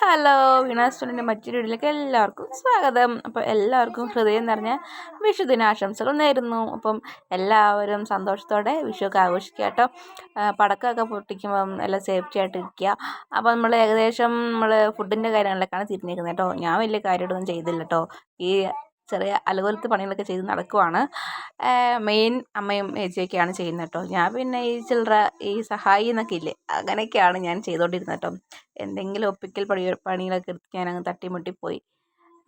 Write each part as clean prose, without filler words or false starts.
Hello വീണാസ്റ്റുഡിൻ്റെ മറ്റൊരു വീഡിയോയിലേക്ക് എല്ലാവർക്കും സ്വാഗതം. അപ്പോൾ എല്ലാവർക്കും ഹൃദയം നിറഞ്ഞ വിഷു ദിനാശംസകൾ നേരുന്നു. അപ്പം എല്ലാവരും സന്തോഷത്തോടെ വിഷുവൊക്കെ ആഘോഷിക്കുക കേട്ടോ. പടക്കമൊക്കെ പൊട്ടിക്കുമ്പം എല്ലാം സേഫ്റ്റി ആയിട്ട് ഇരിക്കുക. അപ്പോൾ നമ്മൾ ഏകദേശം ഫുഡിൻ്റെ കാര്യങ്ങളിലേക്കാണ് തിരിഞ്ഞിരിക്കുന്നത് കേട്ടോ. ഞാൻ വലിയ കാര്യമായിട്ടൊന്നും ചെയ്തില്ല കേട്ടോ. ഈ ചെറിയ അലകോലത്ത് പണികളൊക്കെ ചെയ്ത് നടക്കുവാണ്. മെയിൻ അമ്മയും ഏച്ചിയൊക്കെയാണ് ചെയ്യുന്നത് കേട്ടോ. ഞാൻ പിന്നെ ഈ ചില്ലറ ഈ സഹായി എന്നൊക്കെ ഇല്ലേ, അങ്ങനെയൊക്കെയാണ് ഞാൻ ചെയ്തുകൊണ്ടിരുന്നത് കേട്ടോ. എന്തെങ്കിലും ഒപ്പിക്കൽ പണികളൊക്കെ എടുത്ത് ഞാനങ്ങ് തട്ടിമുട്ടിപ്പോയി.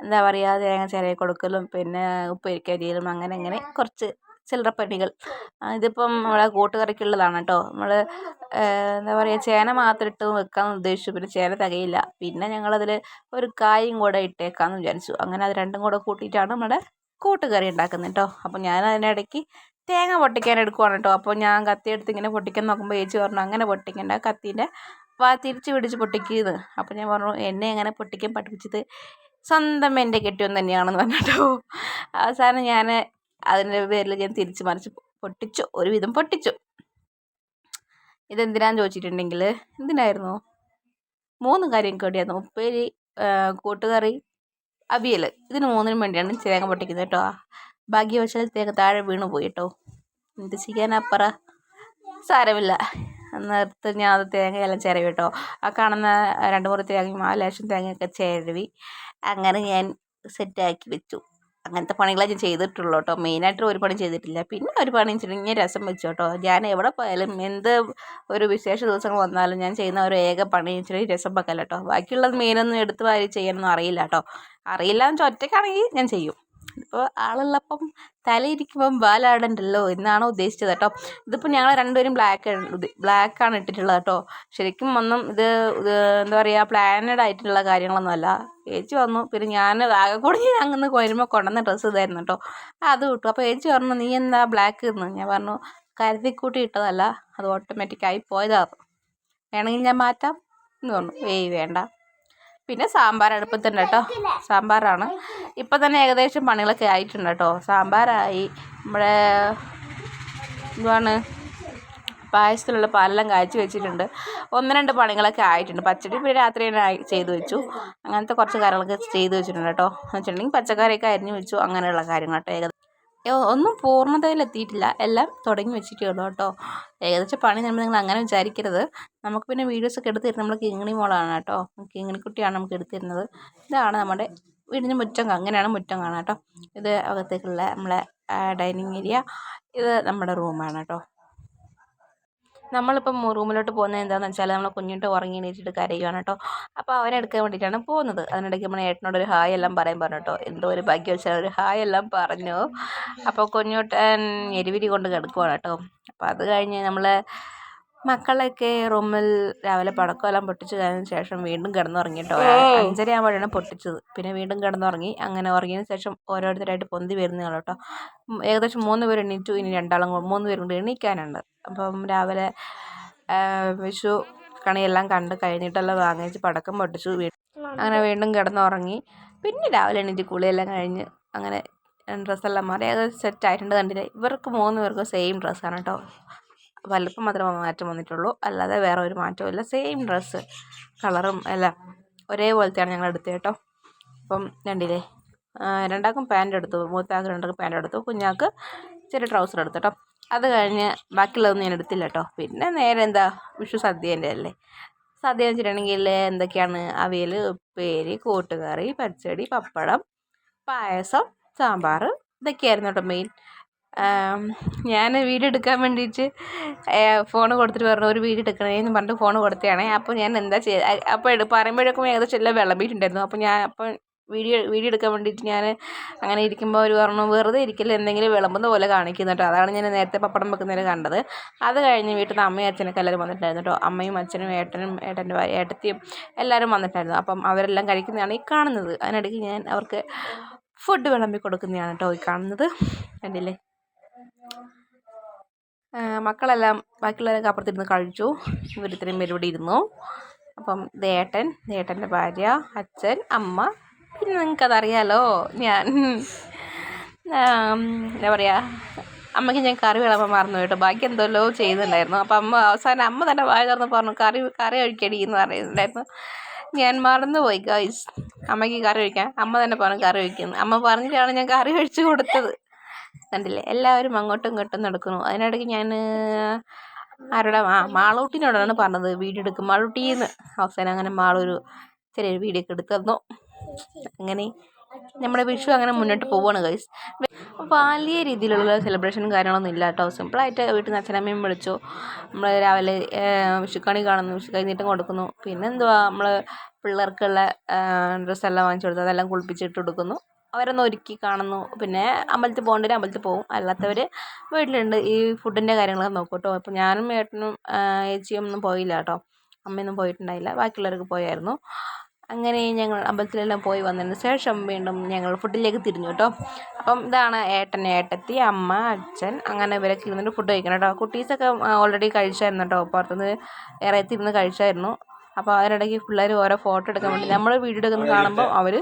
എന്താ പറയുക, തേങ്ങ ചിരകി കൊടുക്കലും പിന്നെ ഉപ്പേരിക്കരിയലും അങ്ങനെ കുറച്ച് ചില്ലറ പണികൾ. ഇതിപ്പം നമ്മളെ കൂട്ടുകറിക്കുള്ളതാണ് കേട്ടോ. എന്താ പറയുക, ചേന മാത്രം ഇട്ട് വെക്കാമെന്ന് ഉദ്ദേശിച്ചു. പിന്നെ ചേന തികയില്ല. പിന്നെ ഞങ്ങളതിൽ ഒരു കായും കൂടെ ഇട്ടേക്കാമെന്ന് വിചാരിച്ചു. അങ്ങനെ അത് രണ്ടും കൂടെ കൂട്ടിയിട്ടാണ് നമ്മുടെ കൂട്ടുകറി ഉണ്ടാക്കുന്നത് കേട്ടോ. അപ്പം ഞാൻ അതിനിടയ്ക്ക് തേങ്ങ പൊട്ടിക്കാൻ എടുക്കുവാണ് കേട്ടോ. അപ്പോൾ ഞാൻ കത്തിയെടുത്ത് ഇങ്ങനെ പൊട്ടിക്കാൻ നോക്കുമ്പോൾ ഏച്ചി പറഞ്ഞു അങ്ങനെ പൊട്ടിക്കണ്ട, കത്തീൻ്റെ തിരിച്ച് പിടിച്ച് പൊട്ടിക്കുന്നത്. അപ്പോൾ ഞാൻ പറഞ്ഞു എന്നെ അങ്ങനെ പൊട്ടിക്കാൻ പഠിപ്പിച്ചത് സ്വന്തം എൻ്റെ കെട്ടിയോൻ തന്നെയാണെന്ന് പറഞ്ഞിട്ടോ. അവസാനം ഞാൻ അതിൻ്റെ പേരിൽ ഞാൻ തിരിച്ച് മറിച്ച് പൊട്ടിച്ചു, ഒരുവിധം പൊട്ടിച്ചു. ഇതെന്തിനാന്ന് ചോദിച്ചിട്ടുണ്ടെങ്കിൽ എന്തിനായിരുന്നു, 3 കാര്യം കേട്ടിയായിരുന്നു: ഉപ്പേരി, കൂട്ടുകറി, അവിയൽ. ഇതിന് 3നും വേണ്ടിയാണ് തേങ്ങ പൊട്ടിക്കുന്നത് കേട്ടോ. ഭാഗ്യവശാൽ തേങ്ങ താഴെ വീണു പോയി കേട്ടോ. എന്ത് ചെയ്യാനപ്പറ, സാരമില്ല. നേരത്തെ ഞാൻ അത് തേങ്ങയെല്ലാം ചിരവി കേട്ടോ. ആ കാണുന്ന 2-3 തേങ്ങയും ആ ലേശം തേങ്ങയൊക്കെ ചിരവി അങ്ങനെ ഞാൻ സെറ്റാക്കി വെച്ചു. അങ്ങനത്തെ പണികളെ ഞാൻ ചെയ്തിട്ടുള്ളൂ കേട്ടോ. മെയിനായിട്ട് ഒരു പണി ചെയ്തിട്ടില്ല. പിന്നെ ഒരു പണി വെച്ചിട്ടുണ്ടെങ്കിൽ രസം വെച്ചു കേട്ടോ. ഞാൻ എവിടെ പോയാലും എന്ത് ഒരു വിശേഷ ദിവസങ്ങൾ വന്നാലും ഞാൻ ചെയ്യുന്ന ഒരു ഏക പണി വെച്ചിട്ടുണ്ടെങ്കിൽ രസം വെക്കല കേട്ടോ. ബാക്കിയുള്ളത് മീനൊന്നും എടുത്ത് വാരി ചെയ്യാനൊന്നും അറിയില്ല കേട്ടോ. അറിയില്ല എന്ന് വെച്ചാൽ ഒറ്റയ്ക്കാണെങ്കിൽ ഞാൻ ചെയ്യും. ഇപ്പോൾ ആളുള്ളപ്പം തലയിരിക്കുമ്പം ബാലാടണ്ടല്ലോ എന്നാണ് ഉദ്ദേശിച്ചത് കേട്ടോ. ഇതിപ്പോൾ ഞങ്ങൾ രണ്ടുപേരും ബ്ലാക്കാണ് ഇട്ടിട്ടുള്ളത് കേട്ടോ. ശരിക്കും ഒന്നും ഇത് എന്താ പറയുക, പ്ലാനഡ് ആയിട്ടുള്ള കാര്യങ്ങളൊന്നും അല്ല. ഏച്ചി വന്നു, പിന്നെ ഞാൻ ആകെ കൂടി അങ്ങനെ വരുമ്പോൾ കൊണ്ടുവന്ന ഡ്രസ്സ് ഇതായിരുന്നു കേട്ടോ. അത് കിട്ടും. അപ്പോൾ ഏച്ചി പറഞ്ഞു നീ എന്താ ബ്ലാക്ക് ഇന്ന്? ഞാൻ പറഞ്ഞു കരുതിക്കൂട്ടി ഇട്ടതല്ല, അത് ഓട്ടോമാറ്റിക്കായി പോയതാണ്, വേണമെങ്കിൽ ഞാൻ മാറ്റാം എന്ന് പറഞ്ഞു. വേണ്ട. പിന്നെ സാമ്പാർ അടുപ്പത്തുണ്ട് കേട്ടോ. സാമ്പാറാണ്. ഇപ്പം തന്നെ ഏകദേശം പണികളൊക്കെ ആയിട്ടുണ്ട് കേട്ടോ. സാമ്പാറായി, നമ്മുടെ എന്താണ് പായസത്തിലുള്ള പാലെല്ലാം കാഴ്ച വെച്ചിട്ടുണ്ട്. 1-2 പണികളൊക്കെ ആയിട്ടുണ്ട്. പച്ചടി പിന്നെ രാത്രി തന്നെ ചെയ്തു വെച്ചു. അങ്ങനത്തെ കുറച്ച് കാര്യങ്ങളൊക്കെ ചെയ്തു വെച്ചിട്ടുണ്ട് കേട്ടോ. എന്ന് വെച്ചിട്ടുണ്ടെങ്കിൽ പച്ചക്കറിയൊക്കെ അരിഞ്ഞു വെച്ചു. അങ്ങനെയുള്ള കാര്യങ്ങൾ കേട്ടോ. ഒന്നും പൂർണ്ണതയിലെത്തിയിട്ടില്ല, എല്ലാം തുടങ്ങി വെച്ചിട്ടേ ഉള്ളൂ കേട്ടോ. ഏകദേശം പണി നിങ്ങൾ അങ്ങനെ വിചാരിക്കരുത്. നമുക്ക് പിന്നെ വീഡിയോസൊക്കെ എടുത്ത് തരുന്നത് നമ്മൾ കിങ്ങിണി മോളാണ് കേട്ടോ. കിങ്ങിണിക്കുട്ടിയാണ് നമുക്ക് എടുത്തിരുന്നത്. ഇതാണ് നമ്മുടെ വീടിന് മുറ്റം. അങ്ങനെയാണ് മുറ്റം കാണാം കേട്ടോ. ഇത് അകത്തേക്കുള്ള നമ്മളെ ഡൈനിങ് ഏരിയ. ഇത് നമ്മുടെ റൂമാണ് കേട്ടോ. നമ്മളിപ്പം റൂമിലോട്ട് പോകുന്നത് എന്താണെന്ന് വെച്ചാൽ നമ്മൾ കുഞ്ഞിട്ട് ഉറങ്ങി എണീറ്റിട്ട് കരയുകയാണ് കേട്ടോ. അപ്പോൾ അവനെ എടുക്കാൻ വേണ്ടിയിട്ടാണ് പോകുന്നത്. അതിനിടയ്ക്ക് നമ്മൾ ഏട്ടനോടൊരു ഹായ് എല്ലാം പറഞ്ഞു കേട്ടോ. എന്തോ ഒരു ഭാഗ്യം വെച്ചാൽ ഒരു ഹായ് എല്ലാം പറഞ്ഞു. അപ്പോൾ കുഞ്ഞൂട്ടൻ എരിവിരി കൊണ്ട് കിടക്കുവാണ് കേട്ടോ. അപ്പോൾ അത് കഴിഞ്ഞ് നമ്മൾ മക്കളൊക്കെ റൂമിൽ രാവിലെ പടക്കമെല്ലാം പൊട്ടിച്ച് കഴിഞ്ഞതിന് ശേഷം വീണ്ടും കിടന്നുറങ്ങി കേട്ടോ. 5:30 ആകുമ്പോഴാണ് പൊട്ടിച്ചത്. പിന്നെ വീണ്ടും കിടന്നുറങ്ങി. അങ്ങനെ ഉറങ്ങിയതിന് ശേഷം ഓരോരുത്തരായിട്ട് പൊന്തി വരുന്നതാണ് കേട്ടോ. ഏകദേശം 3 പേര് എണീറ്റു. ഇനി 3 പേരും കൂടി എണീക്കാനുണ്ട്. അപ്പം രാവിലെ വിഷു കണിയെല്ലാം കണ്ട് കഴിഞ്ഞിട്ടെല്ലാം വാങ്ങിച്ച് പടക്കം പൊട്ടിച്ചു. അങ്ങനെ വീണ്ടും കിടന്നുറങ്ങി. പിന്നെ രാവിലെ എണീറ്റ് കുളിയെല്ലാം കഴിഞ്ഞ് അങ്ങനെ ഡ്രസ്സെല്ലാം മാറി ഏകദേശം സെറ്റായിട്ടുണ്ട്. കണ്ടില്ലേ, ഇവർക്ക് 3 പേർക്കും സെയിം ഡ്രസ്സാണ് കേട്ടോ. വലുപ്പം മാത്രമേ മാറ്റം വന്നിട്ടുള്ളൂ, അല്ലാതെ വേറെ ഒരു മാറ്റവും ഇല്ല. സെയിം ഡ്രസ്സ്, കളറും എല്ലാം ഒരേപോലത്തെയാണ് ഞങ്ങൾ എടുത്തത് കേട്ടോ. അപ്പം കണ്ടില്ലേ, രണ്ടാൾക്കും പാൻ്റ് എടുത്തു. മൂത്താൾക്ക് 2 പാൻ്റ് എടുത്തു, കുഞ്ഞാൾക്ക് ചെറിയ ട്രൗസർ എടുത്തു കേട്ടോ. അത് കഴിഞ്ഞ് ബാക്കിയുള്ളതൊന്നും ഞാൻ എടുത്തില്ല കേട്ടോ. പിന്നെ നേരെ എന്താ വിഷു സദ്യേൻ്റെ അല്ലേ. സദ്യ വെച്ചിട്ടുണ്ടെങ്കിൽ എന്തൊക്കെയാണ്: അവിയൽ, ഉപ്പേരി, കൂട്ടുകറി, പച്ചടി, പപ്പടം, പായസം, സാമ്പാർ, ഇതൊക്കെയായിരുന്നു കേട്ടോ മെയിൻ. ഞാൻ വീഡിയോ എടുക്കാൻ വേണ്ടിയിട്ട് ഫോൺ കൊടുത്തിട്ട് പറഞ്ഞു ഒരു വീഡിയോ എടുക്കണേന്ന് പറഞ്ഞിട്ട് ഫോൺ കൊടുത്തതാണേ. അപ്പോൾ ഞാൻ എന്താ ചെയ്യുക, അപ്പോൾ പറയുമ്പോഴേക്കും ഏകദേശം എല്ലാം വിളമ്പിയിട്ടുണ്ടായിരുന്നു. അപ്പോൾ ഞാൻ വീഡിയോ എടുക്കാൻ വേണ്ടിയിട്ട് ഞാൻ അങ്ങനെ ഇരിക്കുമ്പോൾ അവർ പറഞ്ഞു വെറുതെ ഇരിക്കില്ല, എന്തെങ്കിലും വിളമ്പുന്ന പോലെ കാണിക്കുന്നു കേട്ടോ. അതാണ് ഞാൻ നേരത്തെ പപ്പടം വെക്കുന്നതിന് കണ്ടത്. അത് കഴിഞ്ഞ് വീട്ടിൽ നിന്ന് അമ്മയും അച്ഛനൊക്കെ എല്ലാവരും വന്നിട്ടുണ്ടായിരുന്നു കേട്ടോ. അമ്മയും അച്ഛനും ഏട്ടൻ്റെ ഭാര്യ ഏട്ടത്തിയും എല്ലാവരും വന്നിട്ടുണ്ടായിരുന്നു. അപ്പം അവരെല്ലാം കഴിക്കുന്നതാണ് ഈ കാണുന്നത്. അതിനിടയ്ക്ക് ഞാൻ അവർക്ക് ഫുഡ് വിളമ്പി കൊടുക്കുന്നതാണ് കേട്ടോ ഈ കാണുന്നത്. കണ്ടില്ലേ, മക്കളെല്ലാം ബാക്കിയുള്ളവരൊക്കെ അപ്പുറത്തിരുന്ന് കഴിച്ചു. ഇവരിത്രയും പേര് ഇവിടെ ഇരുന്നു. അപ്പം ഏട്ടൻ്റെ ഭാര്യ, അച്ഛൻ, അമ്മ, പിന്നെ നിങ്ങൾക്കതറിയാലോ ഞാൻ എന്താ പറയുക, അമ്മയ്ക്ക് ഞാൻ കറി വിളമ്പാൻ മറന്നു കേട്ടോ. ബാക്കി എന്തല്ലോ ചെയ്യുന്നുണ്ടായിരുന്നു. അപ്പം അവസാനം അമ്മ തന്നെ വായ തുറന്ന് പറഞ്ഞു കറി ഒഴിക്കടി എന്ന് പറയുന്നുണ്ടായിരുന്നു. ഞാൻ മറന്നുപോയി ഗൈസ്. അമ്മയ്ക്ക് കറി ഒഴിക്കാൻ അമ്മ തന്നെ പറഞ്ഞു കറി ഒഴിക്കുന്നു. അമ്മ പറഞ്ഞിട്ടാണ് ഞാൻ കറി ഒഴിച്ച് കൊടുത്തത്. കണ്ടില്ലേ, എല്ലാവരും അങ്ങോട്ടും ഇങ്ങോട്ടും നടക്കുന്നു. അതിനിടയ്ക്ക് ഞാൻ ആരോടാ മാളൂട്ടിനോടാണ് പറഞ്ഞത് വീഡിയോ എടുക്കും മാളൂട്ടീന്ന്. അവസാനം അങ്ങനെ മാളൊരു ചെറിയൊരു വീഡിയോ ഒക്കെ എടുത്ത് തന്നു. അങ്ങനെ നമ്മുടെ വിഷു അങ്ങനെ മുന്നോട്ട് പോവുകയാണ് ഗൈസ്. വലിയ രീതിയിലുള്ള സെലിബ്രേഷനും കാര്യങ്ങളൊന്നും ഇല്ല കേട്ടോ. സിമ്പിളായിട്ട് വീട്ടിൽ നിന്ന് അച്ഛനമ്മയും വിളിച്ചു. നമ്മൾ രാവിലെ വിഷുക്കണി കാണുന്നു, വിഷു കൈനീട്ടം കൊടുക്കുന്നു. പിന്നെ എന്തുവാ, നമ്മൾ പിള്ളേർക്കുള്ള ഡ്രസ്സെല്ലാം വാങ്ങിച്ചു കൊടുത്തു, അതെല്ലാം കുളിപ്പിച്ചിട്ട് കൊടുക്കുന്നു. അവരൊന്ന് ഒരുക്കി കാണുന്നു. പിന്നെ അമ്പലത്തിൽ പോകേണ്ടവർ അമ്പലത്തിൽ പോകും, അല്ലാത്തവർ വീട്ടിലുണ്ട് ഈ ഫുഡിൻ്റെ കാര്യങ്ങളൊക്കെ നോക്കും കേട്ടോ. അപ്പോൾ ഞാനും ഏട്ടനും ഏച്ചിയും ഒന്നും പോയില്ല കേട്ടോ. അമ്മയൊന്നും പോയിട്ടുണ്ടായില്ല, ബാക്കിയുള്ളവരൊക്കെ പോയായിരുന്നു. അങ്ങനെ ഞങ്ങൾ അമ്പലത്തിലെല്ലാം പോയി വന്നതിന് ശേഷം വീണ്ടും ഞങ്ങൾ ഫുഡിലേക്ക് തിരിഞ്ഞു കേട്ടോ. അപ്പം ഇതാണ് ഏട്ടൻ, ഏട്ടത്തി, അമ്മ, അച്ഛൻ, അങ്ങനെ ഇവരൊക്കെ ഇരുന്നിട്ട് ഫുഡ് കഴിക്കണം കേട്ടോ. കുട്ടീസൊക്കെ ഓൾറെഡി കഴിച്ചായിരുന്നു കേട്ടോ, പുറത്തുനിന്ന് ഇറയത്തിരുന്ന് കഴിച്ചായിരുന്നു. അപ്പോൾ അതിനിടയ്ക്ക് പിള്ളേർ ഓരോ ഫോട്ടോ എടുക്കാൻ വേണ്ടി, നമ്മൾ വീഡിയോ എടുക്കുന്നത് കാണുമ്പോൾ അവർ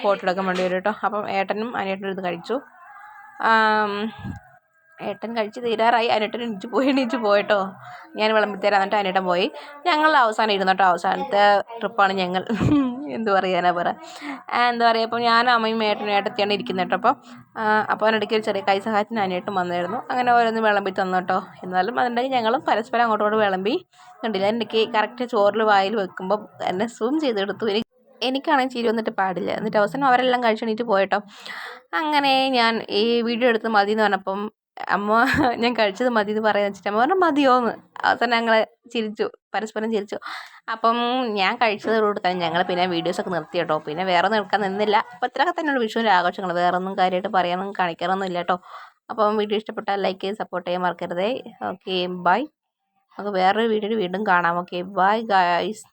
ഫോട്ടോ എടുക്കാൻ വേണ്ടി വരും കേട്ടോ. അപ്പം ഏട്ടനും അനിയേട്ടനും ഇരുന്ന് കഴിച്ചു. ഏട്ടൻ കഴിച്ച് തീരാറായി. അനിയേട്ടൻ എണീച്ച് പോയിട്ടോ. ഞാൻ വിളമ്പിത്തരാം എന്നിട്ട് അനിയേട്ടൻ പോയി. ഞങ്ങൾ അവസാനം ഇരുന്നു കേട്ടോ. അവസാനത്തെ ട്രിപ്പാണ് ഞങ്ങൾ. എന്ത് പറയാനാ എന്താ പറയുക, അപ്പോൾ ഞാനും അമ്മയും ഏട്ടനും ഏട്ടത്തിയാണ് ഇരിക്കുന്നത് കേട്ടോ. അപ്പോൾ അതിനിടയ്ക്ക് ഒരു ചെറിയ കൈ സഹായത്തിന് അനിയേട്ടൻ വന്നായിരുന്നു. അങ്ങനെ ഓരോന്ന് വിളമ്പി തന്നു കേട്ടോ. എന്നാലും അതിനിടയ്ക്ക് ഞങ്ങളും പരസ്പരം അങ്ങോട്ടും വിളമ്പി. കണ്ടില്ല, എനിക്ക് കറക്റ്റ് ചോറിൽ വായിൽ വെക്കുമ്പോൾ എന്നെ സൂം ചെയ്തെടുത്തു. എനിക്കാണെങ്കിൽ ചിരി വന്നിട്ട് പാടില്ല. എന്നിട്ട് അവസാനം അവരെല്ലാം കഴിച്ചെണീറ്റ് പോയിട്ടോ. അങ്ങനെ ഞാൻ ഈ വീഡിയോ എടുത്ത് മതി എന്ന് പറഞ്ഞപ്പം അമ്മ ഞാൻ കഴിച്ചത് മതി എന്ന് പറയാൻ വെച്ചിട്ട് അമ്മ പറഞ്ഞു മതിയോന്ന്. അവസാനം ഞങ്ങൾ പരസ്പരം ചിരിച്ചു. അപ്പം ഞാൻ കഴിച്ചതോട് തന്നെ ഞങ്ങൾ പിന്നെ വീഡിയോസൊക്കെ നിർത്തി കേട്ടോ. പിന്നെ വേറെ നിൽക്കാൻ നിന്നില്ല. അപ്പോൾ ഇത്രയൊക്കെ തന്നെയുള്ള വിഷുവിൻ്റെ ആഘോഷങ്ങൾ. വേറെ ഒന്നും കാര്യമായിട്ട് പറയാനൊന്നും കാണിക്കാറൊന്നും ഇല്ല കേട്ടോ. അപ്പം വീഡിയോ ഇഷ്ടപ്പെട്ടാൽ ലൈക്ക് ചെയ്ത് സപ്പോർട്ട് ചെയ്യാൻ മറക്കരുതേ. Okay bye. നമുക്ക് വേറൊരു വീഡിയോയിൽ വീണ്ടും കാണാം. Okay bye guys.